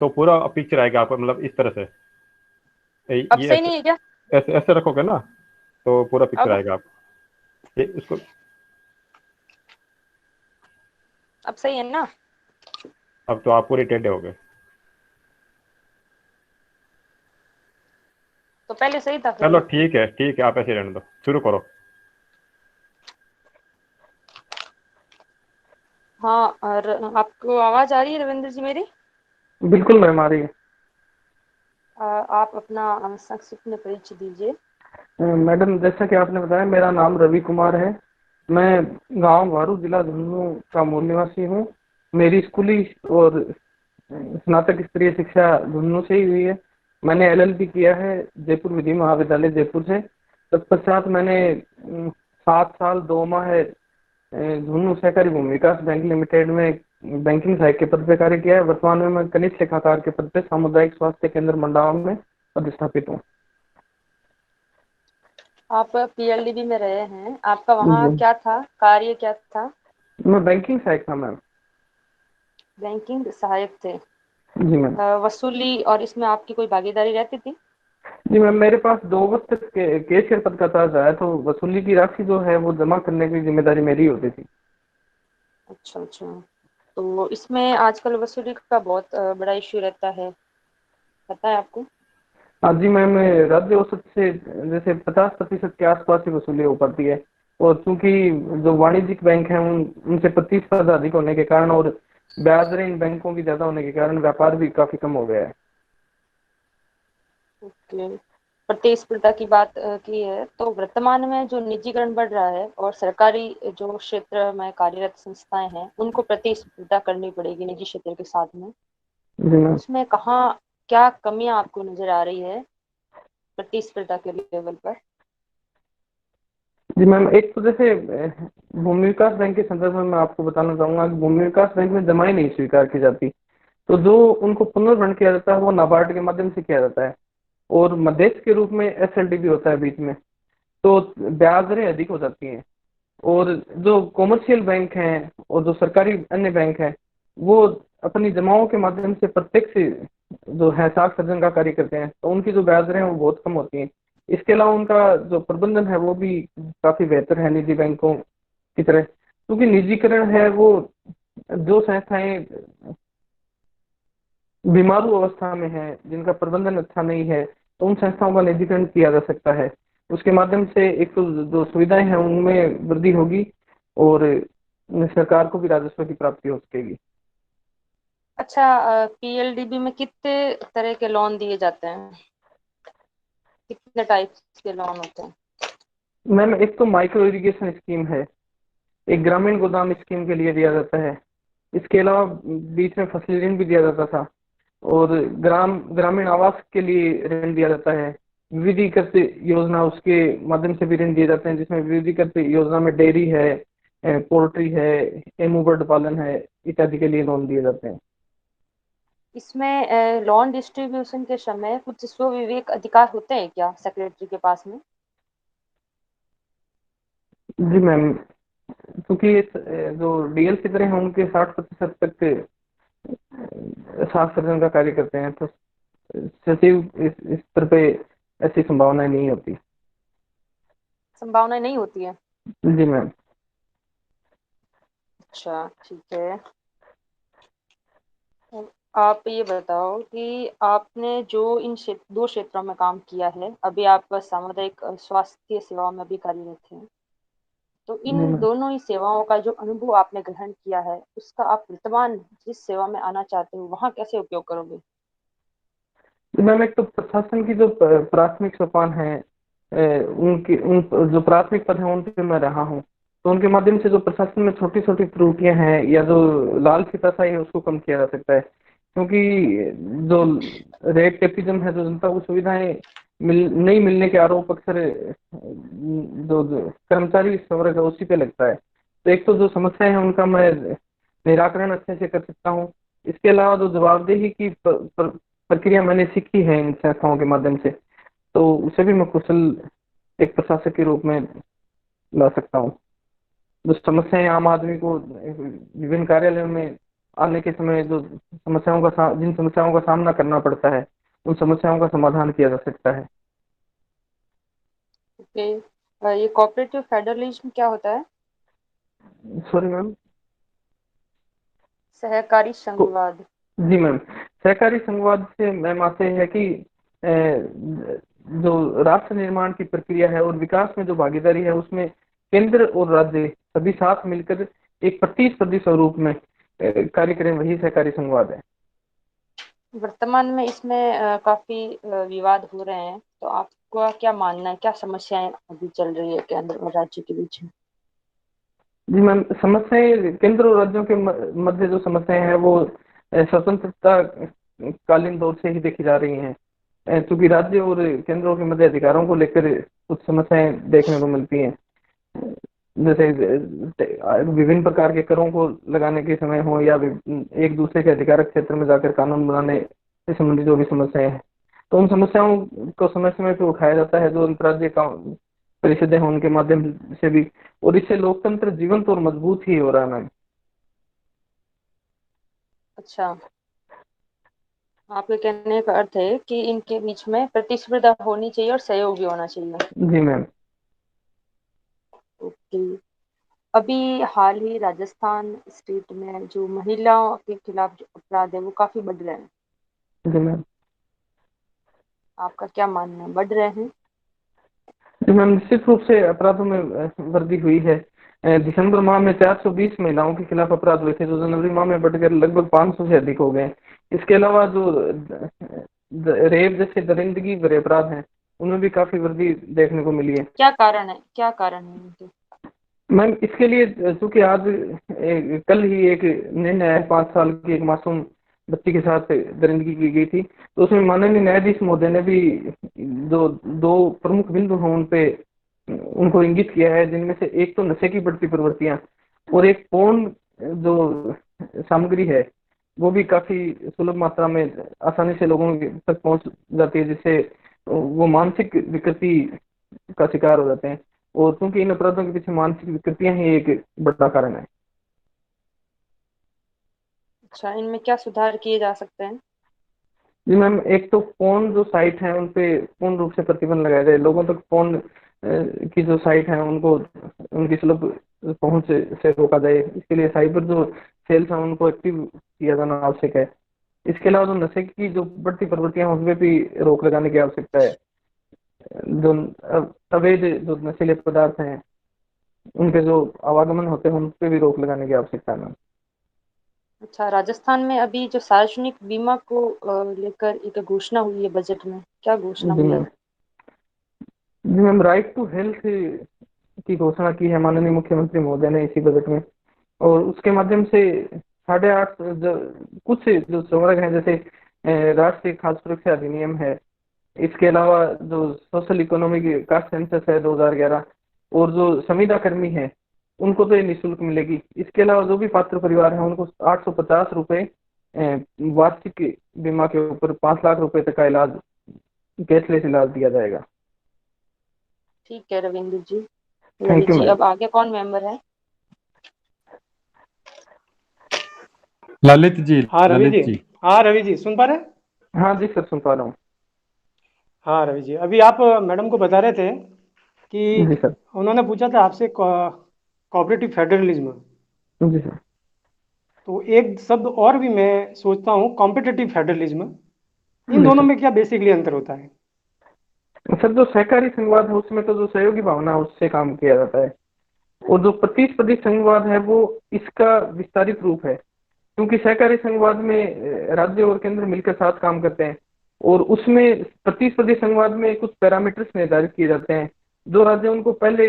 तो पूरा पिक्चर आएगा आपको, मतलब इस तरह से। अब ये सही ऐसे नहीं है क्या? ऐसे ऐसे रखोगे ना, तो पूरा पिक्चर अब आएगा आप। ये उसको। अब सही है ना? अब तो आप पूरे टेढ़े हो गए। तो पहले सही था फिर चलो तो। ठीक है, ठीक है, आप ऐसे ही रहने दो, शुरू करो। हाँ, और आपको आवाज आ रही है रविंद्र जी मेरी? बिल्कुल मैम आ रही है। आप अपना संक्षिप्त में परिचय दीजिए। मैडम जैसा कि आपने बताया, मेरा नाम रवि कुमार है। मैं गांव वारू, जिला झुंझुनू का मूल निवासी हूँ। मेरी स्कूली और स्नातक स्तरीय शिक्षा झुंझुनू से ही हुई है। मैंने एलएलबी किया है जयपुर विधि महाविद्यालय जयपुर से। तत्पश्चात मैंने 7 साल 2 माह झुंझुनू सहकारी भूमि विकास बैंक लिमिटेड में बैंकिंग सहायक के पद पे कार्य किया है। वर्तमान में मैं कनिष्ठ लेखाकार के पद पे सामुदायिक स्वास्थ्य केंद्र मंडावा में पदस्थापित हूँ। आप पीएलडीबी में रहे हैं, आपका वहाँ जी। क्या था, कार्य क्या था? मैं बैंकिंग सहायक था मैम। बैंकिंग सहायक थे। जी मैम। वसूली और इसमें आपकी कोई भागीदारी रहती थी? जी मैम, मेरे पास 2 वर्ष तक केशियर पद का चार्ज आया, तो वसूली की राशि जो है वो जमा करने की जिम्मेदारी मेरी होती थी। अच्छा अच्छा। तो इसमें आजकल वसूली का बहुत बड़ा इश्यू रहता है, पता है आपको? हाँ जी मैम, राज्य औसत से जैसे 50% के आसपास ही वसूली हो पाती है। और चूंकि जो वाणिज्यिक बैंक हैं उनसे प्रतिस्पर्धा अधिक होने के कारण और ब्याज दरें इन बैंकों की ज्यादा होने के कारण व्यापार भी काफी कम हो गया है। ओके। प्रतिस्पर्धा की बात की है तो वर्तमान में जो निजीकरण बढ़ रहा है और सरकारी जो क्षेत्र में कार्यरत संस्थाएं हैं उनको प्रतिस्पर्धा करनी पड़ेगी निजी क्षेत्र के साथ में। जी तो मैम। उसमें कहाँ क्या कमियां आपको नजर आ रही है प्रतिस्पर्धा के लेवल पर? जी मैम, एक तो जैसे भूमि विकास बैंक के संदर्भ में मैं आपको बताना चाहूंगा कि भूमि विकास बैंक में जमाई नहीं स्वीकार की जाती। तो जो उनको पुनर्गठन किया जाता है वो नाबार्ड के माध्यम से किया जाता है। और मध्यस्थ के रूप में एसएलडी भी होता है बीच में। तो ब्याज दरें अधिक हो जाती हैं। और जो कॉमर्शियल बैंक हैं और जो सरकारी अन्य बैंक हैं वो अपनी जमाओं के माध्यम से प्रत्यक्ष जो है साख सर्जन का कार्य करते हैं, तो उनकी जो ब्याज दरें हैं वो बहुत कम होती हैं। इसके अलावा उनका जो प्रबंधन है वो भी काफी बेहतर है निजी बैंकों की तरह, क्योंकि निजीकरण है वो जो संस्थाएं बीमारू अवस्था में है, जिनका प्रबंधन अच्छा नहीं है, तो उन संस्थाओं का निजीकरण किया जा सकता है। उसके माध्यम से एक तो जो सुविधाएं हैं उनमें वृद्धि होगी और सरकार को भी राजस्व की प्राप्ति हो सकेगी। अच्छा, पीएलडीबी में कितने तरह के लोन दिए जाते हैं, कितने टाइप्स के लोन होते हैं? मैम, एक तो माइक्रो इरिगेशन स्कीम है, एक ग्रामीण गोदाम स्कीम के लिए दिया जाता है। इसके अलावा बीच में फसली ऋण भी दिया जाता था। और ग्रामीण आवास के लिए ऋण दिया जाता है। विविधीकृत योजना, उसके माध्यम से भी ऋण दिए जाते हैं, जिसमें विविधीकृत योजना में डेयरी है, पोल्ट्री है, एमू बर्ड पालन है, इत्यादि के लिए लोन दिए जाते हैं। इसमें लोन डिस्ट्रीब्यूशन के समय कुछ स्व विवेक अधिकार होते हैं क्या सेक्रेटरी के पास में? जी मैम, क्योंकि जो डीएल की तरह हैं उनके 60% तक साख सर्जन का कार्य करते हैं, तो सचिव इस स्तर पे ऐसी संभावनाएं नहीं होती। संभावना नहीं होती है? जी मैम। अच्छा ठीक है। आप ये बताओ कि आपने जो इन दो क्षेत्रों में काम किया है, अभी आप सामुदायिक स्वास्थ्य सेवाओं में भी कार्यरत हैं, तो जी इन मैम। दोनों ही सेवाओं का जो अनुभव आपने ग्रहण किया है उसका आप वर्तमान जिस सेवा में आना चाहते हो वहां कैसे उपयोग करोगे? जी मैम, एक तो प्रशासन की जो प्राथमिक सोपान है, उनकी उन जो प्राथमिक पद हैं उन पे मैं रहा हूँ। तो उनके माध्यम से जो प्रशासन में छोटी छोटी त्रुटियां हैं या जो लाल फीताशाही है उसको कम किया जा सकता है। क्योंकि जो रेट टेपिज्म है, जो जनता को सुविधाएं नहीं मिलने के आरोप अक्सर जो कर्मचारी वर्ग है उसी पे लगता है। तो एक तो जो समस्याएं हैं उनका मैं निराकरण अच्छे से कर सकता हूँ। इसके अलावा जो जवाबदेही की प्रक्रिया मैंने सीखी है इन संस्थाओं के माध्यम से, तो उसे भी मैं कुशल एक प्रशासक के रूप में ला सकता हूँ। जो समस्याएं आम आदमी को विभिन्न कार्यालयों में आने के समय जो जिन समस्याओं का सामना करना पड़ता है उन समस्याओं का समाधान किया जा सकता है। ओके, ये कोऑपरेटिव फेडरलिज्म क्या होता है? Sorry ma'am. सहकारी संघवाद। जी मैम, सहकारी संघवाद से मैम आते हैं कि जो राष्ट्र निर्माण की प्रक्रिया है और विकास में जो भागीदारी है उसमें केंद्र और राज्य सभी साथ मिलकर एक प्रतिस्पर्धी स्वरूप में कार्य करें, वही सहकारी संघवाद है। वर्तमान में इसमें काफी विवाद हो रहे हैं, तो आपका क्या मानना है, क्या समस्याएं अभी चल रही है केंद्र और राज्य के बीच में? जी मैम, समस्याएं केंद्र और राज्यों के मध्य जो समस्याएं हैं वो स्वतंत्रता कालीन दौर से ही देखी जा रही हैं। क्योंकि राज्य और केंद्रों के मध्य अधिकारों को लेकर कुछ समस्याएं देखने को मिलती हैं। जैसे विभिन्न प्रकार के करों को लगाने के समय हो या एक दूसरे के अधिकारक क्षेत्र में जाकर कानून बनाने से संबंधित जो भी समस्याएं हैं, तो उन समस्याओं को समय समय पर उठाया जाता है जो अंतर्राज्यीय परिषदें हैं उनके माध्यम से भी, और इससे लोकतंत्र जीवंत और मजबूत ही हो रहा है मैम। अच्छा, आपके कहने का अर्थ है कि इनके बीच में प्रतिस्पर्धा होनी चाहिए और सहयोग भी होना चाहिए। जी मैम। ओके, अभी हाल ही राजस्थान स्टेट में जो महिलाओं के खिलाफ जो अपराध है वो काफी बढ़ रहे हैं, जी मैम। आपका क्या मानना है, बढ़ रहे हैं? जी मैम, निश्चित रूप से अपराधों में वृद्धि हुई है। दिसंबर माह में 420 महिलाओं के खिलाफ अपराध हुए थे जो जनवरी माह में बढ़कर लगभग 500 से अधिक हो गए। इसके अलावा जो रेप जैसे दरिंदगी भरे अपराध हैं उनमें भी काफी वृद्धि देखने को मिली है। क्या कारण है, क्या कारण है इनके? मैम, इसके लिए चूंकि आज कल ही एक निर्णय आया, 5 साल की एक मासूम बच्ची के साथ दरिंदगी की गई थी, तो उसमें माननीय न्यायाधीश महोदय ने भी जो दो प्रमुख बिंदु हैं उन पे उनको इंगित किया है, जिनमें से एक तो नशे की बढ़ती प्रवृत्तियां और एक पूर्ण जो सामग्री है वो भी काफी सुलभ मात्रा में आसानी से लोगों तक पहुंच जाती है, जिससे वो मानसिक विकृति का शिकार हो जाते हैं। और क्योंकि इन अपराधों के पीछे मानसिक विकृतियां ही एक बड़ा कारण है। अच्छा, इनमें क्या सुधार किए जा सकते हैं? जी मैम, एक तो फोन जो साइट है उन पे पूर्ण रूप से प्रतिबंध लगाया जाए, लोगों तक फोन की जो साइट है उनको उनकी सुलभ पहुंच से रोका जाए। इसके लिए साइबर जो सेल्स हैं उनको एक्टिव किया जाना आवश्यक है। इसके अलावा जो नशे की जो बढ़ती प्रवृत्तियां हैं उसमें भी रोक लगाने की आवश्यकता है। जो अवैध जो नशीले पदार्थ हैं उनके जो आवागमन होते हैं उन पे भी रोक लगाने की आवश्यकता है मैम। अच्छा, राजस्थान में अभी जो सार्वजनिक बीमा को लेकर एक घोषणा हुई है बजट में, क्या घोषणा जी हुई मैम। है? जी मैम, राइट टू हेल्थ की घोषणा की है माननीय मुख्यमंत्री महोदय ने इसी बजट में, और उसके माध्यम से 8.5 कुछ जो संवर्ग हैं जैसे राष्ट्रीय खाद्य सुरक्षा अधिनियम है, इसके अलावा जो सोशल इकोनॉमिक कास्ट सेंसस है 2011, और जो संविदा कर्मी है उनको तो ये निःशुल्क मिलेगी। इसके अलावा जो भी पात्र परिवार है उनको 850 रुपये वार्षिक बीमा के ऊपर 5 लाख रुपए तक का इलाज, कैशलेस इलाज दिया जाएगा। ठीक है Ravindra ji. Ravi thank you ji, ma'am. अब आगे कौन मेंबर है? ललित जी। हाँ रवि ललित जी। जी। हाँ रवि जी, सुन पा रहे हैं? हाँ जी सर, सुन पा रहा हूँ। हाँ रवि जी, अभी आप मैडम को बता रहे थे जी कि सर। उन्होंने पूछा था आपसे कोऑपरेटिव फेडरलिज्म, जी सर। तो एक शब्द और भी मैं सोचता हूँ, कॉम्पिटिटिव फेडरलिज्म। इन जी दोनों सर। में क्या बेसिकली अंतर होता है? सर, जो सहकारी संघवाद है उसमें तो जो सहयोगी भावना है उससे काम किया जाता है, और जो प्रतिस्पर्धी संघवाद है वो इसका विस्तारित रूप है। क्योंकि सहकारी संघवाद में राज्य और केंद्र मिलकर साथ काम करते हैं, और उसमें प्रतिस्पर्धी संघवाद में कुछ पैरामीटर्स निर्धारित किए जाते हैं। जो राज्य उनको पहले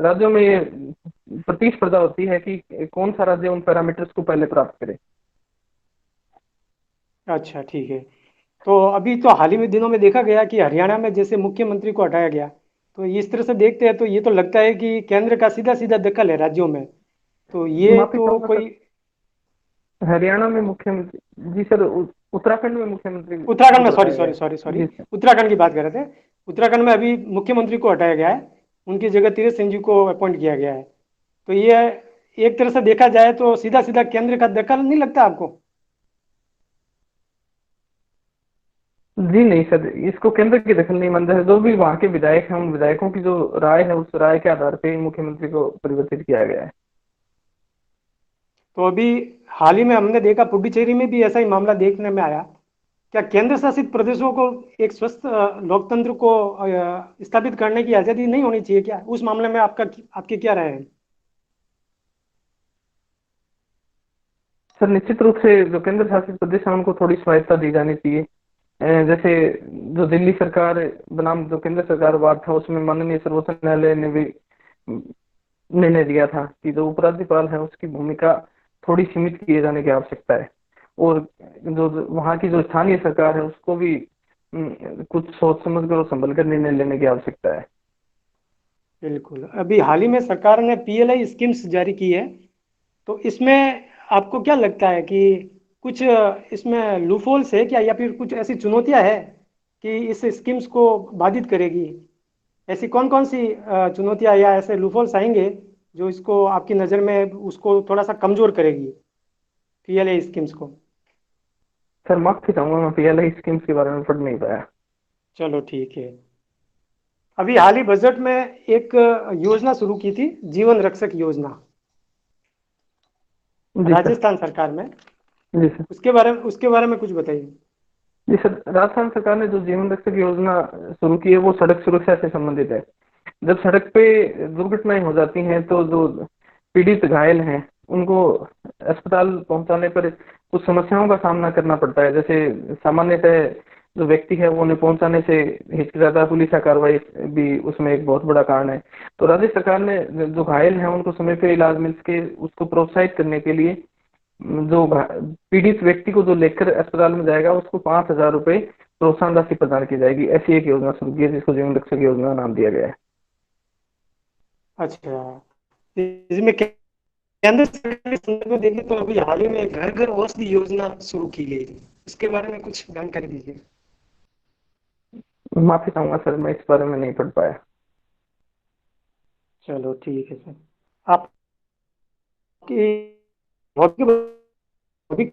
राज्यों में ये प्रतिस्पर्धा होती है कि कौन सा राज्य उन पैरामीटर्स को पहले प्राप्त करे। अच्छा ठीक है। तो अभी तो हाल ही में दिनों में देखा गया कि हरियाणा में जैसे मुख्यमंत्री को हटाया गया, तो इस तरह से देखते हैं तो ये तो लगता है कि केंद्र का सीधा सीधा दखल है राज्यों में, तो ये माफी तो चाहूंगा सर, कोई। हरियाणा में मुख्यमंत्री, जी सर, उत्तराखंड में मुख्यमंत्री उत्तराखंड को में, सॉरी हटाया सॉरी गया। सॉरी सॉरी, जी सर। उत्तराखंड की बात कर रहे थे। उत्तराखंड में अभी मुख्यमंत्री को हटाया गया है, उनकी जगह तीरथ सिंह जी को अपॉइंट किया गया है। तो ये एक तरह से देखा जाए तो सीधा सीधा केंद्र का दखल नहीं लगता आपको? जी नहीं सर, इसको केंद्र की दखल नहीं मानते हैं। जो भी वहाँ के विधायक हैं, उन विधायकों की जो राय है, उस राय के आधार पे ही मुख्यमंत्री को परिवर्तित किया गया है। तो अभी हाल ही में हमने देखा पुडुचेरी में भी ऐसा ही मामला देखने में आया। क्या केंद्र शासित प्रदेशों को एक स्वस्थ लोकतंत्र को स्थापित करने की आज़ादी नहीं होनी चाहिए क्या? उस मामले में आपकी क्या राय है? सर निश्चित रूप से जो केंद्र शासित प्रदेश है उनको थोड़ी स्वायत्तता दी जानी चाहिए। जैसे जो दिल्ली सरकार बनाम जो केंद्र सरकार वाद था, उसमें माननीय सर्वोच्च न्यायालय ने भी निर्णय दिया था कि जो उपराज्यपाल है उसकी भूमिका थोड़ी सीमित किए जाने की आवश्यकता है। और जो जो वहाँ की जो स्थानीय सरकार है उसको भी कुछ सोच समझ कर और संभल कर निर्णय लेने की आवश्यकता है। बिल्कुल। अभी हाल ही में सरकार ने पीएलआई स्कीम्स जारी की है, तो इसमें आपको क्या लगता है कि कुछ इसमें लूपहोल्स है क्या, या फिर कुछ ऐसी चुनौतियां है कि इस स्कीम्स को बाधित करेगी? ऐसी कौन कौन सी चुनौतियां या ऐसे लूपहोल्स आएंगे जो इसको आपकी नज़र में उसको थोड़ा सा कमजोर करेगी, पीएलआई स्कीम्स को? सर माफी चाहूंगा, मैं पीएलआई स्कीम्स के बारे में पढ़ नहीं पाया। चलो ठीक है। अभी हाल ही बजट में एक योजना शुरू की थी, जीवन रक्षक योजना, जी सर। राजस्थान सरकार में। जी सर। उसके बारे में कुछ बताइए। जी सर, राजस्थान सरकार ने जो जीवन रक्षक योजना शुरू की है वो सड़क सुरक्षा से संबंधित है। जब सड़क पे दुर्घटनाएं हो जाती हैं तो जो पीड़ित घायल हैं उनको अस्पताल पहुंचाने पर कुछ समस्याओं का सामना करना पड़ता है। जैसे सामान्यतः जो व्यक्ति है वो उन्हें पहुंचाने से हिचकिचाता है, पुलिस का कार्रवाई भी उसमें एक बहुत बड़ा कारण है। तो राज्य सरकार ने जो घायल हैं उनको समय पे इलाज मिल सके उसको प्रोत्साहित करने के लिए जो पीड़ित व्यक्ति को जो लेकर अस्पताल में जाएगा उसको 5,000 रुपए प्रोत्साहन राशि प्रदान की जाएगी। ऐसी एक योजना शुरू की है जिसको जीवन रक्षक योजना नाम दिया गया है। अच्छा, इसमें केंद्र सरकार के संदर्भ में देखें तो अभी हाल ही में घर घर औषधि योजना शुरू की गई थी, इसके बारे में कुछ जानकारी दीजिए। माफी चाहूंगा सर, मैं इस बारे में नहीं पढ़ पाया। चलो ठीक है सर। आपकी हॉबी हॉबी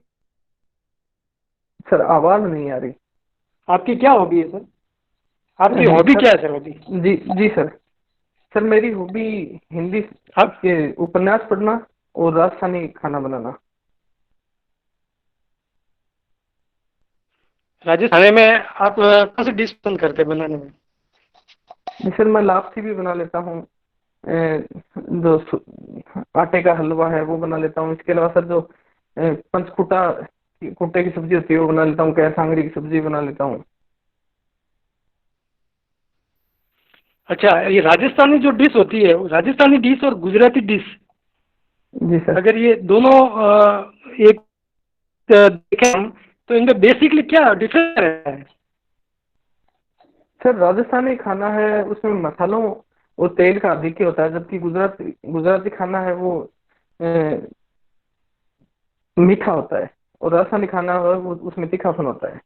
सर आवाज नहीं आ रही। आपकी क्या हॉबी है सर? आपकी हॉबी सर क्या है सर हॉबी? जी जी सर। सर मेरी हॉबी हिंदी आप के उपन्यास पढ़ना और राजस्थानी खाना बनाना। राजस्थान में आप कौन सी डिश पसंद करते हैं बनाने में? जी सर, मैं लापसी भी बना लेता हूँ। जो आटे का हलवा है वो बना लेता हूँ। इसके अलावा सर जो पंचकुटा कुट्टे की सब्जी होती है वो बना लेता हूँ। कैर सांगरी की सब्जी बना लेता हूँ। अच्छा, ये राजस्थानी जो डिश होती है, वो राजस्थानी डिश और गुजराती डिश, जी सर। अगर ये दोनों एक देखें हम, तो इनमें बेसिकली क्या डिफरेंस है? सर राजस्थानी खाना है उसमें मसालों और तेल का अधिक होता है, जबकि गुजराती गुजराती खाना है वो अ, मीठा होता है। और राजस्थानी खाना है वो उसमें तीखापन होता है।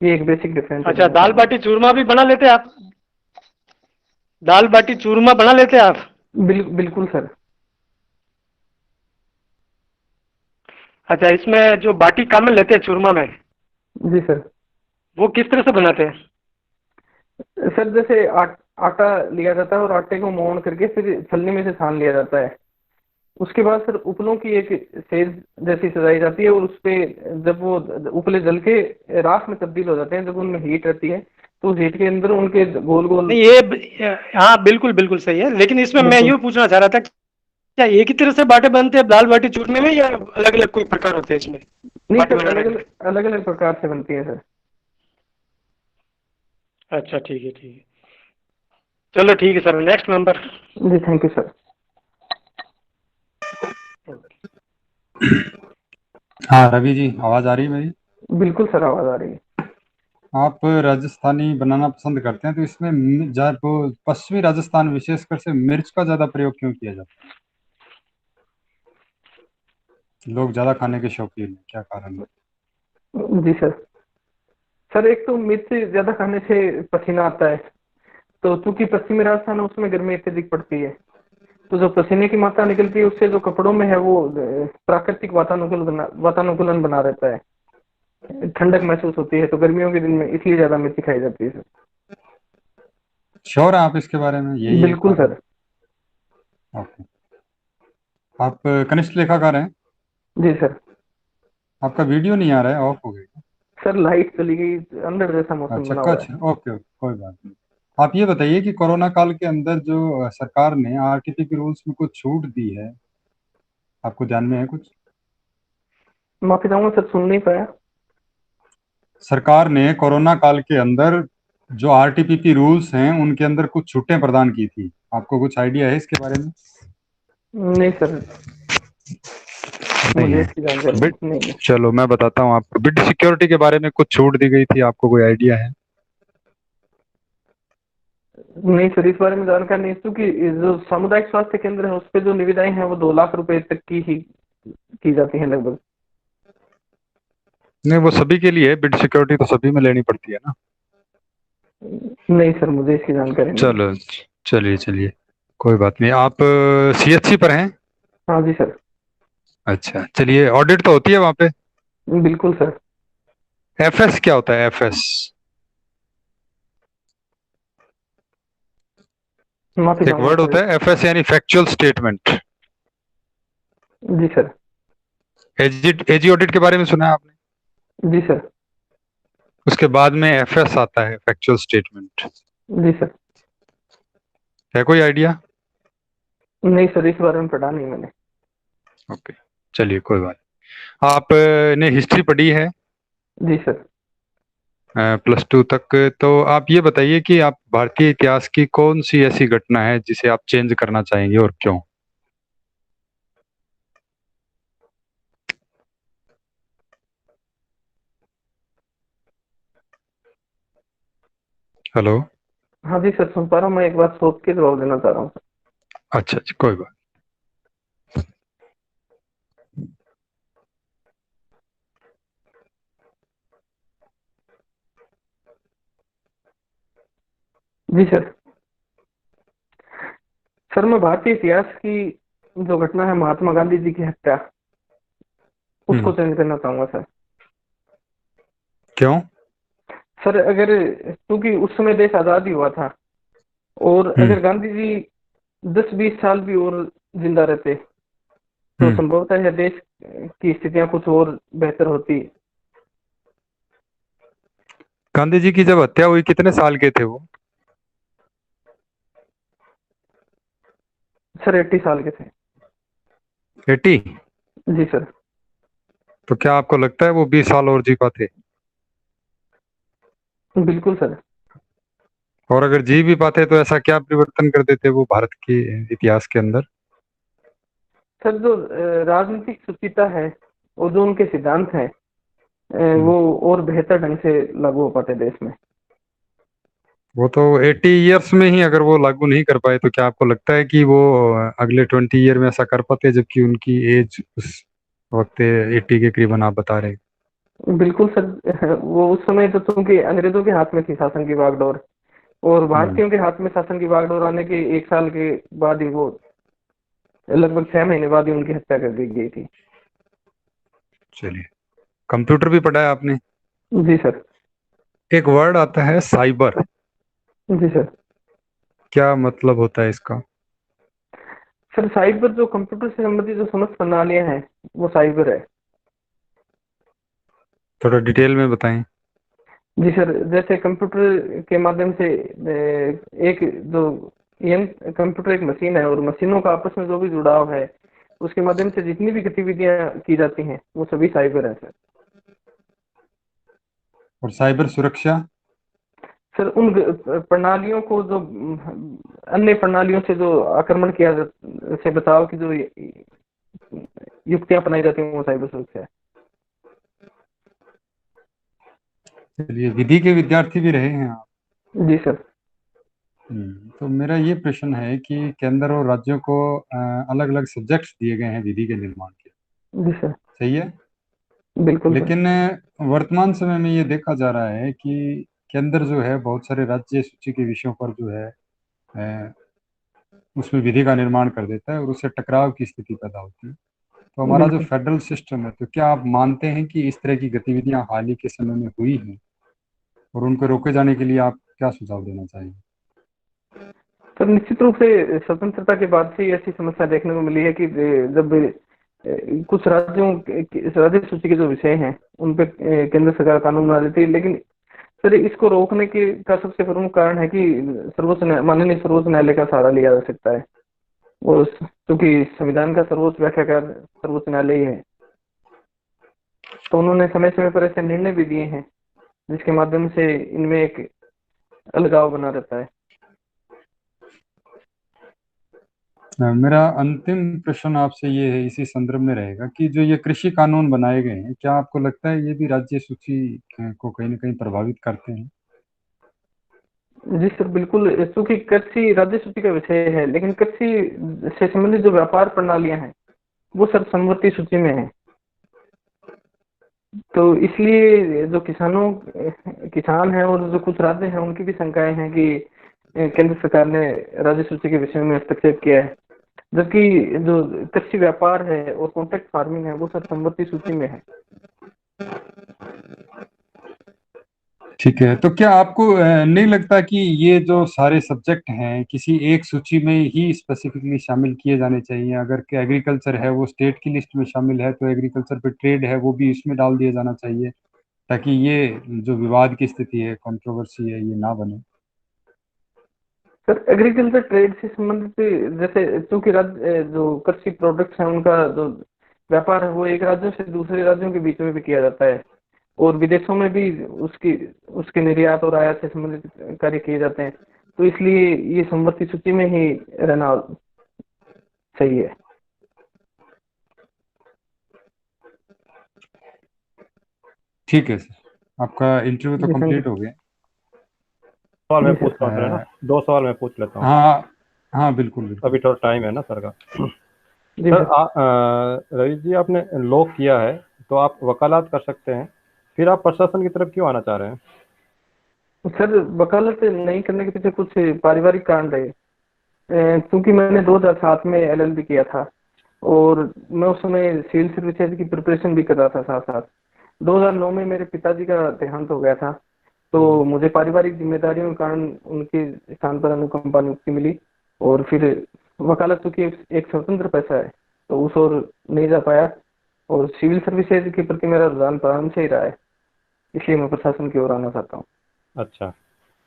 ये एक बेसिक डिफरेंस है अच्छा, दोनों दाल खानों बाटी चूरमा भी बना लेते हैं आप? दाल बाटी चूरमा बना लेते हैं आप? में। बिल्कुल सर। अच्छा, इसमें जो बाटी कामन लेते हैं चूरमा में, जी सर। वो किस तरह से बनाते हैं? सर जैसे आटा लिया जाता है और आटे को मोड़ करके फिर छलनी में से छान लिया जाता है। उसके बाद सर उपलों की एक सेज जैसी सजाई जाती है और उस पे जब वो उपले जल के राख में तब्दील हो जाते हैं, जब उनमें हीट रहती है तो उस हीट के अंदर उनके गोल गोल। नहीं, ये हाँ बिल्कुल बिल्कुल सही है, लेकिन इसमें मैं बिल्कुल। ये पूछना चाह रहा था कि क्या एक ही तरह से बाटे बनते हैं दाल बाटी चूरमे में, या अलग अलग कोई प्रकार होते हैं इसमें नहीं बाटी सर, बनाने अलग के? अलग अलग अलग प्रकार से बनती है सर। अच्छा ठीक है ठीक है। चलो ठीक है सर, नेक्स्ट नंबर। जी थैंक यू सर। हाँ रवि जी, आवाज़ आ रही है मेरी? बिल्कुल सर, आवाज आ रही है। आप राजस्थानी बनाना पसंद करते हैं, तो इसमें जब पश्चिमी राजस्थान विशेषकर से मिर्च का ज़्यादा प्रयोग क्यों किया जाता है? लोग ज़्यादा खाने के शौकीन हैं, क्या कारण है? जी सर। सर एक तो मिर्च ज्यादा खाने से पसीना आता है, तो चूंकि पश्चिमी राजस्थान है उसमें गर्मी अत्यधिक पड़ती है। तो जो पसीने की मात्रा निकलती है उससे जो कपड़ों में है वो प्राकृतिक वातानुकूलन बना रहता है, ठंडक महसूस होती है। तो गर्मियों के दिन में इसलिए ज्यादा मिर्ची खाई जाती है सर। श्योर है आप इसके बारे में, यही एक बिल्कुल कारण? सर। ओके। आप कनिष्ठ लेखाकार हैं? जी सर। आपका वीडियो नहीं आ रहा है, ऑफ हो गया? सर लाइट चली गई, अंदर जैसा मौसम अच्छा, बना हुआ कच, है। ओके ओके, कोई बात नहीं। आप ये बताइए कि कोरोना काल के अंदर जो सरकार ने आरटीपी रूल्स में कुछ छूट दी है, आपको ध्यान में है कुछ? माफी चाहूंगा सर, सुन नहीं पाया। सरकार ने कोरोना काल के अंदर जो आरटीपीपी रूल्स हैं उनके अंदर कुछ छूटें प्रदान की थी, आपको कुछ आइडिया है इसके बारे में? नहीं सर, नहीं मुझे है। इसकी जानकारी बिड, नहीं है। चलो मैं बताता हूँ आपको। बिड सिक्योरिटी के बारे में कुछ छूट दी गई थी, आपको कोई आइडिया है? नहीं सर, इस बारे में जानकारी नहीं, क्योंकि जो सामुदायिक स्वास्थ्य केंद्र है उस पे जो निविदाएं हैं वो 2 लाख रुपए तक की ही की जाती हैं लगभग। नहीं, वो सभी के लिए है, बिड सिक्योरिटी तो सभी में लेनी पड़ती है ना। नहीं सर, मुझे इसकी जानकारी नहीं है। चलो, चलिए चलिए, कोई बात नहीं। आप सीएचसी पर हैं? हाँ जी सर। अच्छा, चलिए, ऑडिट तो होती है वहाँ पे? बिल्कुल सर। एफएस क्या होता है, एफएस? माफी एक चाहूंगा वर्ड सर। होता है एफएस, यानी फैक्चुअल स्टेटमेंट। जी सर। एजी ऑडिट के बारे में सुना है आपने? जी सर। उसके बाद में एफएस आता है, फैक्चुअल स्टेटमेंट। जी सर। है कोई आइडिया? नहीं सर, इस बारे में पढ़ा नहीं मैंने। ओके, चलिए कोई बात। आपने हिस्ट्री पढ़ी है जी सर। +2 तक? तो आप ये बताइए कि आप भारतीय इतिहास की कौन सी ऐसी घटना है जिसे आप चेंज करना चाहेंगे और क्यों? हेलो? हाँ जी सर, सुन पा रहा हूँ। मैं एक बार सोच के जवाब देना चाह रहा हूँ। अच्छा अच्छा, कोई बात। जी सर। सर मैं भारतीय इतिहास की जो घटना है महात्मा गांधी जी की हत्या, उसको चेंज करना चाहूंगा सर। क्यों? सर अगर, क्योंकि उस समय देश आजाद ही हुआ था, और अगर गांधी जी 10-20 साल भी और जिंदा रहते तो संभवतः यह देश की स्थितियां कुछ और बेहतर होती। गांधी जी की जब हत्या हुई कितने साल के थे वो? सर 80 साल के थे। 80? जी सर। तो क्या आपको लगता है वो 20 साल और जी पाते? बिल्कुल सर। और अगर जी भी पाते तो ऐसा क्या परिवर्तन कर देते वो भारत के इतिहास के अंदर? सर जो राजनीतिक सुचिता है और जो उनके सिद्धांत हैं, वो और बेहतर ढंग से लागू हो पाते देश में। वो तो 80 ईयर्स में ही अगर वो लागू नहीं कर पाए, तो क्या आपको लगता है कि वो अगले 20 ईयर में ऐसा कर पाते, जबकि उनकी एज उस वक्त 80 के करीबन आप बता रहे? बिल्कुल सर, वो उस समय तो क्योंकि अंग्रेजों के हाथ में थी शासन की बागडोर, और भारतीयों के हाथ में शासन की बागडोर आने के 1 साल के बाद ही वो, लगभग 6 महीने बाद ही उनकी हत्या कर दी गई थी। चलिए, कंप्यूटर भी पढ़ा है आपने? जी सर। एक वर्ड आता है साइबर, जी सर। क्या मतलब होता है इसका? सर साइबर जो कंप्यूटर से संबंधित जो समझ प्रणालियां हैं वो साइबर है। थोड़ा डिटेल में बताएं। जी सर, जैसे कंप्यूटर के माध्यम से एक जो यंत्र, कंप्यूटर एक मशीन है और मशीनों का आपस में जो भी जुड़ाव है उसके माध्यम से जितनी भी गतिविधियां की जाती हैं वो सभी साइबर है सर। और साइबर सुरक्षा? सर उन प्रणालियों को जो अन्य प्रणालियों से जो आक्रमण किया से बचाव की जो युक्तियां अपनाई जाती हैं वो साइबर सुरक्षा है। चलिए, विधि के विद्यार्थी भी रहे हैं आप? जी सर। तो मेरा ये प्रश्न है कि केंद्र और राज्यों को अलग अलग सब्जेक्ट्स दिए गए हैं विधि के निर्माण के, जी सर। सही है? बिल्कुल सर। लेकिन वर्तमान समय में ये देखा जा रहा है कि केंद्र जो है बहुत सारे राज्य सूची के विषयों पर जो है उसमें विधि का निर्माण कर देता है और उससे टकराव की स्थिति पैदा होती है। तो हमारा जो बिल्कुल फेडरल सिस्टम है, तो क्या आप मानते हैं कि इस तरह की गतिविधियां हाल ही के समय में हुई हैं और उनको रोके जाने के लिए आप क्या सुझाव देना चाहेंगे? सर, निश्चित रूप से स्वतंत्रता के बाद से ही ऐसी समस्या देखने को मिली है कि जब कुछ राज्य सूची के जो विषय हैं उन पे केंद्र सरकार कानून बना देती है, लेकिन सर इसको रोकने के का सबसे प्रमुख कारण है कि माननीय सर्वोच्च न्यायालय का सहारा लिया जा सकता है। और क्योंकि संविधान का सर्वोच्च व्याख्याकार सर्वोच्च न्यायालय ही है, तो उन्होंने समय समय पर ऐसे निर्णय भी दिए हैं जिसके माध्यम से इनमें एक अलगाव बना रहता है। मेरा अंतिम प्रश्न आपसे ये है, इसी संदर्भ में रहेगा कि जो ये कृषि कानून बनाए गए हैं, क्या आपको लगता है ये भी राज्य सूची को कहीं ना कहीं प्रभावित करते हैं? जी सर, बिल्कुल। क्योंकि कृषि राज्य सूची का विषय है, लेकिन कृषि से संबंधित जो व्यापार प्रणालियां हैं वो सर समवर्ती सूची में है। तो इसलिए जो किसान हैं और जो कुछ राज्य हैं उनकी भी शंकाएं हैं कि केंद्र सरकार ने राज्य सूची के विषय में हस्तक्षेप किया है, जबकि जो कृषि व्यापार है और कॉन्ट्रैक्ट फार्मिंग है वो सर समवर्ती सूची में है। ठीक है, तो क्या आपको नहीं लगता कि ये जो सारे सब्जेक्ट हैं किसी एक सूची में ही स्पेसिफिकली शामिल किए जाने चाहिए? अगर एग्रीकल्चर है वो स्टेट की लिस्ट में शामिल है, तो एग्रीकल्चर पे ट्रेड है वो भी इसमें डाल दिया जाना चाहिए, ताकि ये जो विवाद की स्थिति है, कंट्रोवर्सी है, ये ना बने। सर, एग्रीकल्चर ट्रेड से संबंधित जैसे चूंकि राज्य जो कृषि प्रोडक्ट्स हैं उनका जो व्यापार है वो एक राज्यों से दूसरे राज्यों के बीच में भी किया जाता है, और विदेशों में भी उसकी उसके निर्यात और आयात से संबंधित कार्य किए जाते हैं। तो इसलिए ये समवर्ती सूची में ही रहना सही है। ठीक है सर, आपका इंटरव्यू तो जी, थैंक कंप्लीट यू। हो गया। सवाल मैं जी सर। पूछता हूँ सर, है ना? 2 सवाल मैं पूछ लेता हूँ। हाँ हाँ, बिल्कुल बिल्कुल। अभी थोड़ा टाइम है ना सर का। जी सर, सर। रवि जी, आपने लॉ किया है तो आप वकालत कर सकते हैं, फिर आप प्रशासन की तरफ क्यों आना चाह रहे हैं? सर, वकालत नहीं करने के पीछे कुछ पारिवारिक कारण रहे। क्योंकि मैंने 2007 में एलएलबी किया था और मैं उस समय सिविल सर्विसेज की प्रिपरेशन भी कर रहा था साथ साथ। 2009 में मेरे पिताजी का देहांत हो गया था, तो मुझे पारिवारिक जिम्मेदारियों के कारण उनके स्थान पर अनुकंपा नियुक्ति मिली। और फिर वकालत चूंकि एक स्वतंत्र पैसा है तो उस ओर नहीं जा पाया, और सिविल सर्विसेज के प्रति मेरा रुझान प्रारंभ से ही रहा है, इसलिए मैं प्रशासन की ओर आना चाहता हूँ। अच्छा,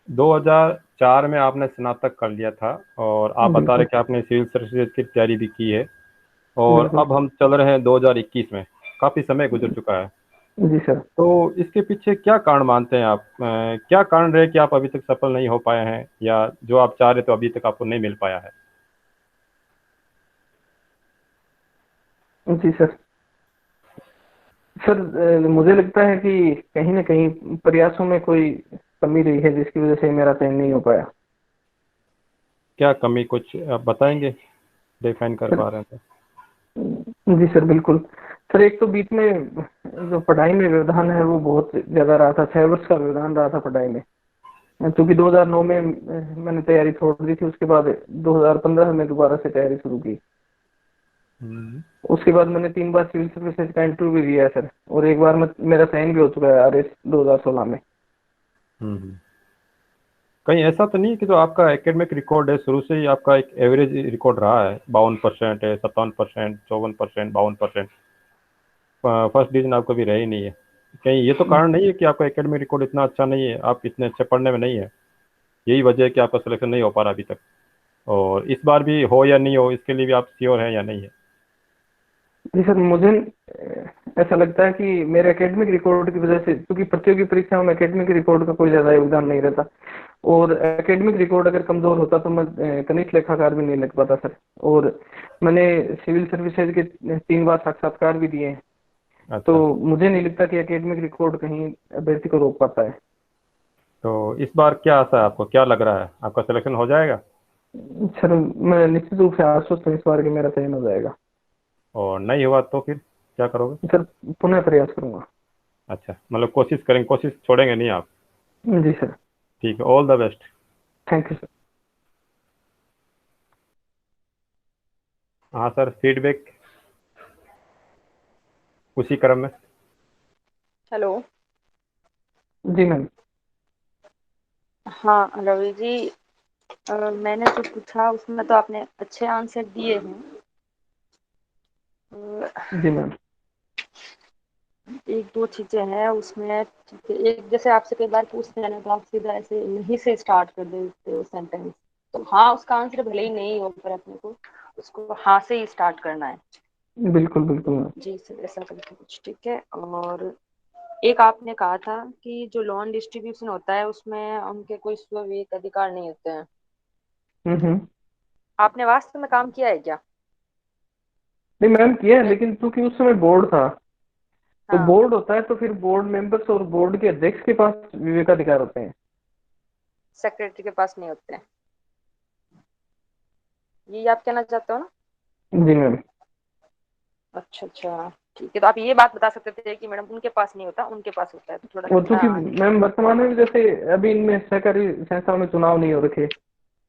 2004 में आपने स्नातक कर लिया था और आप बता रहे बिल्कुल कि आपने सिविल सर्विसेज की तैयारी भी की है, और बिल्कुल। अब हम चल रहे हैं 2021 में, काफ़ी समय गुजर चुका है। जी सर। तो इसके पीछे क्या कारण मानते हैं आप? क्या कारण रहे कि आप अभी तक सफल नहीं हो पाए हैं, या जो आप चाह रहे थे अभी तक आपको नहीं मिल पाया है? जी सर। सर, मुझे लगता है कि कहीं ना कहीं प्रयासों में कोई कमी रही है जिसकी वजह से मेरा चयन नहीं हो पाया। क्या कमी, कुछ आप बताएंगे, डिफाइन कर सर, पा रहे हैं जी सर, बिल्कुल। सर, एक तो बीच में जो पढ़ाई में व्यवधान है वो बहुत ज्यादा रहा था, 6 वर्ष का व्यवधान रहा था पढ़ाई में। क्योंकि 2009 में मैंने तैयारी छोड़ दी थी, उसके बाद 2015 में दोबारा से तैयारी शुरू की। उसके बाद मैंने 3 बार सिविल सर्विसेज का इंटरव्यू भी दिया है सर, और एक बार मेरा चयन भी हो चुका है आरएस 2016 में। तो। कहीं ऐसा तो नहीं है कि जो आपका एकेडमिक रिकॉर्ड है शुरू से ही आपका एक एवरेज रिकॉर्ड रहा है, 52% है, 57%, 54%, 52%, फर्स्ट डिवीजन आपका भी रहा ही नहीं है? कहीं ये तो कारण नहीं है कि आपका एकेडमिक रिकॉर्ड इतना अच्छा नहीं है, आप इतने अच्छे पढ़ने में नहीं है, यही वजह है कि आपका सिलेक्शन नहीं हो पा रहा अभी तक? और इस बार भी हो या नहीं हो, इसके लिए भी आप श्योर हैं या नहीं है? जी सर, मुझे ऐसा लगता है कि मेरे एकेडमिक रिकॉर्ड की वजह से, क्योंकि प्रतियोगी परीक्षाओं में एकेडमिक रिकॉर्ड का कोई ज्यादा योगदान नहीं रहता, और एकेडमिक रिकॉर्ड अगर कमजोर होता तो मैं कनिष्ठ लेखाकार भी नहीं लग पाता सर। और मैंने सिविल सर्विसेज के 3 बार साक्षात्कार भी दिए हैं, तो अच्छा, मुझे नहीं लगता कि एकेडमिक रिकॉर्ड कहीं अभ्यर्थी को रोक पाता है। तो इस बार क्या आशा है आपको, क्या लग रहा है, आपका सिलेक्शन हो जाएगा? सर, मैं निश्चित रूप से आश्वस्त हूँ इस बार कि मेरा चयन हो जाएगा। और नहीं हुआ तो फिर क्या करोगे? सर, पुनः प्रयास करूंगा। अच्छा, मतलब कोशिश करेंगे, कोशिश छोड़ेंगे नहीं आप? जी सर। ठीक है, all the best. Thank you sir. हाँ सर, फीडबैक उसी क्रम में। हेलो। जी मैम। हाँ रवि जी, मैंने जो पूछा उसमें तो आपने अच्छे आंसर दिए हैं। जी मैम। एक दो चीजें हैं उसमें। ठीक है, एक जैसे आपसे कई बार पूछते हैं ना, तो आप सीधा ऐसे नहीं से स्टार्ट कर देते हो सेंटेंस। तो हाँ उसका आंसर भले ही नहीं हो, पर अपने को उसको हाँ से ही स्टार्ट करना है। बिल्कुल बिल्कुल मैम। जी सर, ऐसा करके कुछ ठीक है। और एक आपने कहा था कि जो लोन डिस्ट्रीब्यूशन होता है उसमें उनके कोई स्वविवेक अधिकार नहीं होते हैं। हम्म। आपने वास्तव में काम किया है क्या? नहीं मैम, किया है, मैं लेकिन क्योंकि उस समय बोर्ड था, तो हाँ, बोर्ड होता है तो फिर बोर्ड मेंबर्स और बोर्ड के अध्यक्ष के पास विवेकाधिकार होते हैं। सेक्रेटरी के पास नहीं होते हैं, यही आप कहना चाहते हो ना? जी मैम। अच्छा अच्छा, ठीक है। तो आप ये बात बता सकते थे कि मैडम उनके पास नहीं होता, उनके पास होता है, तो थोड़ा वो चूंकि सा। मैम वर्तमान में जैसे अभी इनमें सहकारी संस्थाओं में चुनाव नहीं हो रखे,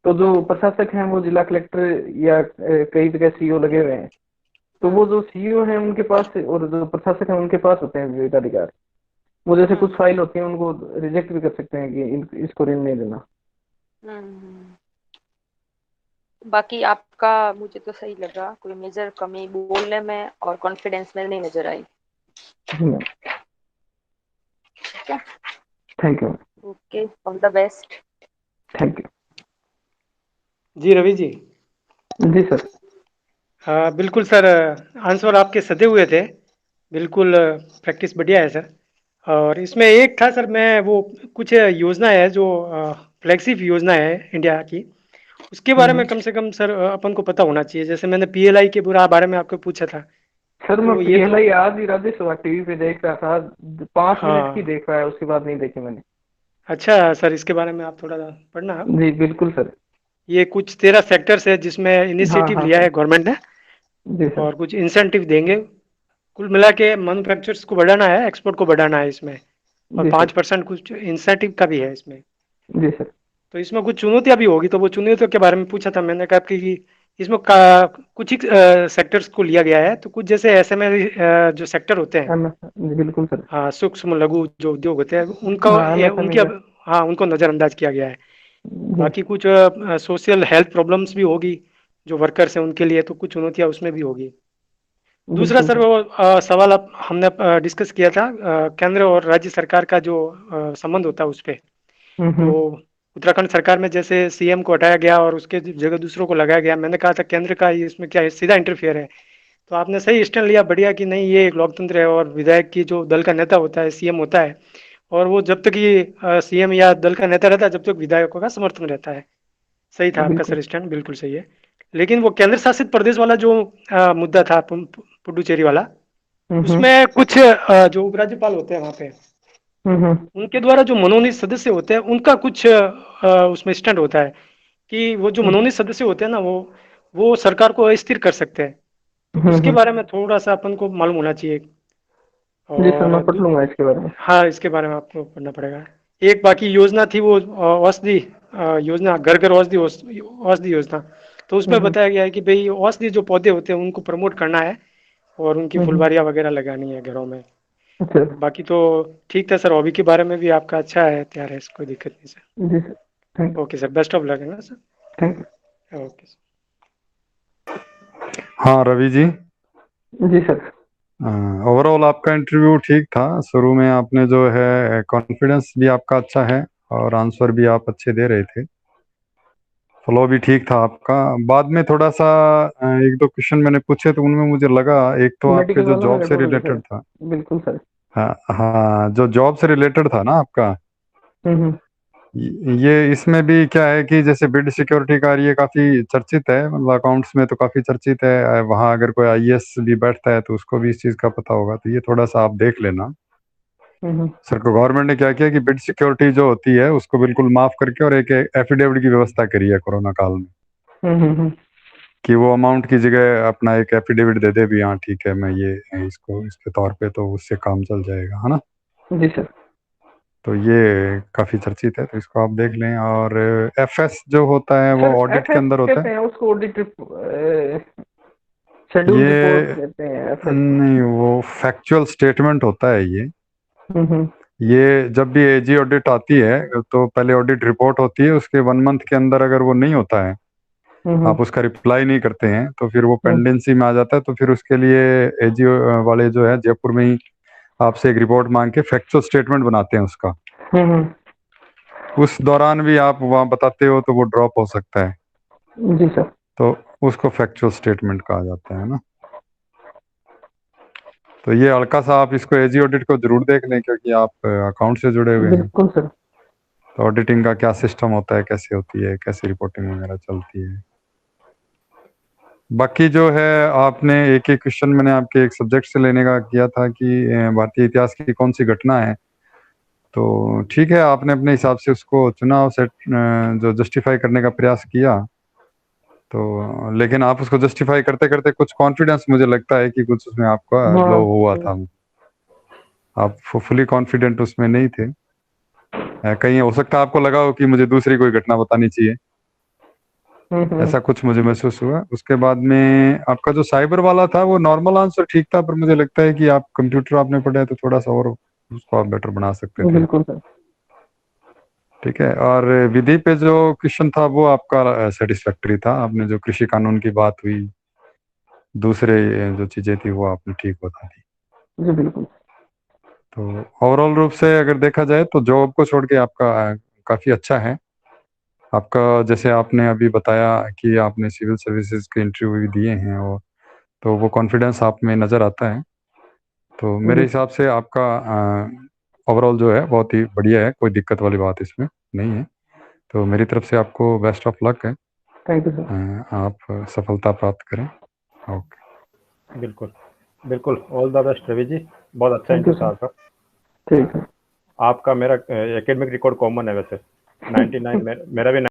तो जो प्रशासक हैं वो जिला कलेक्टर या कई जगह सीईओ लगे हुए हैं, तो वो हम्म जो सीईओ हैं उनके पास और जो प्रशासक हैं उनके पास होते हैं विवेकाधिकार। वो जैसे कुछ हम्म फाइल होती है उनको रिजेक्ट भी कर सकते हैं कि इसको ऋण नहीं देना। हम्म। बाकी आपका मुझे तो सही लगा, कोई मेजर कमी बोलने में और कॉन्फिडेंस में नहीं नजर आई। जी मैम। ठीक है। Thank you. Okay, all the best. Thank जी रवि जी। यू। जी सर। हाँ बिल्कुल सर, आंसर आपके सधे हुए थे। बिल्कुल प्रैक्टिस बढ़िया है सर। और इसमें एक था सर, मैं वो कुछ योजना है जो फ्लैगशिप योजना है इंडिया की, उसके बारे में हम्म। कम से कम सर अपन को पता होना चाहिए। जैसे मैंने पीएलआई के पूरा बारे में आपको पूछा था, सर मैं तो ये तो पीएलआई आज ही राज्यसभा टीवी पे देख रहा था, 5 मिनट की हाँ। देख रहा है, उसके बाद नहीं देखी मैंने। अच्छा सर, इसके बारे में आप थोड़ा पढ़ना। जी बिल्कुल सर। ये कुछ 13 सेक्टर्स है जिसमें हाँ इनिशिएटिव हाँ लिया सर। है गवर्नमेंट ने, जी सर। और कुछ इंसेंटिव देंगे। कुल मिला के मैन्युफैक्चरर्स को बढ़ाना है, एक्सपोर्ट को बढ़ाना है इसमें, और जी सर। 5% कुछ इंसेंटिव का भी है इसमें। जी सर। तो इसमें कुछ चुनौतियां भी होगी, तो वो चुनौतियों के बारे में पूछा था मैंने, कहा कि इसमें कुछ ही सेक्टर्स को लिया गया है। तो कुछ जैसे एसएमए जो सेक्टर होते हैं, जी बिल्कुल सर। हाँ, सूक्ष्म लघु जो उद्योग होते हैं उनको हाँ एमएसएमई उनके का। हाँ उनको नज़रअंदाज किया गया है। जी। बाकी कुछ सोशल हेल्थ प्रॉब्लम्स भी होगी जो वर्कर्स हैं उनके लिए, तो कुछ चुनौतियां उसमें भी होगी। दूसरा बिल्कुल सर सर। वो सवाल आप हमने डिस्कस किया था, केंद्र और राज्य सरकार का जो संबंध होता है उस पे। तो हम्म। उत्तराखंड सरकार में जैसे सीएम को हटाया गया और उसके जगह दूसरों को लगाया गया, मैंने कहा था केंद्र का इसमें क्या है, सीधा इंटरफेयर है। तो आपने सही स्टैंड लिया, बढ़िया, कि नहीं ये एक लोकतंत्र है और विधायक की जो दल का नेता होता है सीएम होता है, और वो जब तक ये सीएम या दल का नेता रहता है जब तक विधायकों का समर्थन रहता है। सही था आपका बिल्कुल। सर स्टैंड, बिल्कुल सही है। लेकिन वो केंद्र शासित प्रदेश वाला जो मुद्दा था, पुडुचेरी वाला, हम्म। उसमें कुछ जो उपराज्यपाल होते हैं वहाँ पे, हम्म। उनके द्वारा जो मनोनीत सदस्य होते हैं उनका कुछ उसमें स्टैंड होता है कि वो जो मनोनीत सदस्य होते हैं ना, वो सरकार को अस्थिर कर सकते हैं। तो उसके हम्म। बारे में थोड़ा सा अपन को मालूम होना चाहिए। जी सर, और मैं पढ़ लूंगा इसके बारे में। हाँ, इसके बारे में आपको पढ़ना पड़ेगा। एक बाकी योजना थी वो औषधि योजना, घर घर औषधि औषधि योजना। तो उसमें हम्म। बताया गया है कि भाई औषधि जो पौधे होते हैं उनको प्रमोट करना है, और उनकी हम्म। फुलवारियाँ वगैरह लगानी है घरों में। अच्छा। बाकी तो ठीक था सर, हॉबी के बारे में भी आपका अच्छा है, तैयार है, कोई दिक्कत नहीं सर। जी sir. Thank okay sir, best of luck है ना सर। Thank okay sir. हाँ रवि जी, यू। जी सर। ओवरऑल आपका इंटरव्यू ठीक था। शुरू में आपने जो है कॉन्फिडेंस भी आपका अच्छा है और आंसर भी आप अच्छे दे रहे थे, फ्लो भी ठीक था आपका। बाद में थोड़ा सा एक दो क्वेश्चन मैंने पूछे तो उनमें मुझे लगा, एक तो आपके मेडिकल जो वालों में जॉब से गड़बड़ हुई रिलेटेड सर। था। बिल्कुल सर। हाँ हाँ, जो जॉब से रिलेटेड था ना आपका, हम्म। ये इसमें भी क्या है कि जैसे बिड सिक्योरिटी का ये काफ़ी चर्चित है, मतलब अकाउंट्स में तो काफ़ी चर्चित है। वहाँ अगर कोई आईएएस भी बैठता है तो उसको भी इस चीज़ का पता होगा, तो ये थोड़ा सा आप देख लेना। हम्म। सर को गवर्नमेंट ने क्या किया कि बिड सिक्योरिटी जो होती है उसको बिल्कुल माफ करके और एक एफिडेविट की व्यवस्था करी है कोरोना काल में, हम्म। कि वो अमाउंट की जगह अपना एक एफिडेविट दे दे भी, हाँ ठीक है मैं ये इसको इसके तौर पे, तो उससे काम चल जाएगा, है ना। जी सर। तो ये काफ़ी चर्चित है, तो इसको आप देख लें। और एफएस जो होता है वो सर ऑडिट के एफएस अंदर होता कहते है। हैं उसको, ऑडिट शेड्यूल रिपोर्ट ये कहते हैं ऐसा। नहीं, वो फैक्चुअल स्टेटमेंट होता है ये। हम्म। ये जब भी एजी ऑडिट आती है तो पहले ऑडिट रिपोर्ट होती है, उसके 1 मंथ के अंदर अगर वो नहीं होता है, आप उसका रिप्लाई नहीं करते हैं, तो फिर वो पेंडेंसी में आ जाता है। तो फिर उसके लिए एजी वाले जो है जयपुर में ही आपसे एक रिपोर्ट मांग के फैक्चुअल स्टेटमेंट बनाते हैं उसका। उस दौरान भी आप वहाँ बताते हो तो वो ड्रॉप हो सकता है, जी सर। तो उसको फैक्चुअल स्टेटमेंट कहा जाता है ना। तो ये हल्का सा आप इसको एजी ऑडिट को जरूर देख लें, क्योंकि आप अकाउंट से जुड़े हुए हैं। बिल्कुल सर। तो ऑडिटिंग का क्या सिस्टम होता है, कैसे होती है, कैसे रिपोर्टिंग वगैरह चलती है। बाकी जो है आपने एक एक क्वेश्चन मैंने आपके एक सब्जेक्ट से लेने का किया था कि भारतीय इतिहास की कौन सी घटना है, तो ठीक है, आपने अपने हिसाब से उसको चुना, उसे जो जस्टिफाई करने का प्रयास किया। तो लेकिन आप उसको जस्टिफाई करते करते कुछ कॉन्फिडेंस मुझे लगता है कि कुछ उसमें आपका लो हुआ था, आप फुली कॉन्फिडेंट उसमें नहीं थे। कहीं हो सकता है आपको लगा हो कि मुझे दूसरी कोई घटना बतानी चाहिए, ऐसा कुछ मुझे महसूस हुआ। उसके बाद में आपका जो साइबर वाला था वो नॉर्मल आंसर ठीक था, पर मुझे लगता है कि आप कंप्यूटर आपने पढ़ा है तो थोड़ा सा और उसको आप बेटर बना सकते थे। बिल्कुल सर। ठीक है। और विधि पे जो क्वेश्चन था वो आपका सेटिस्फैक्टरी था, आपने जो कृषि कानून की बात हुई, दूसरे जो चीजें थी वो आपने ठीक बता दी। जी बिल्कुल। तो ओवरऑल रूप से अगर देखा जाए तो जॉब को छोड़ के आपका काफी अच्छा है। आपका जैसे आपने अभी बताया कि आपने सिविल सर्विसेज के इंटरव्यू भी दिए हैं, और तो वो कॉन्फिडेंस आप में नज़र आता है। तो मेरे हिसाब से आपका ओवरऑल जो है बहुत ही बढ़िया है, कोई दिक्कत वाली बात इसमें नहीं है। तो मेरी तरफ से आपको बेस्ट ऑफ लक है। Thank you sir. आप सफलता प्राप्त करें। ओके। बिल्कुल बिल्कुल, all the best Ravi ji, बहुत अच्छा थैंक यू इंटरव्यू था सर। आपका। ठीक है। आपका मेरा एकेडमिक रिकॉर्ड कॉमन है वैसे, 99 मेरा भी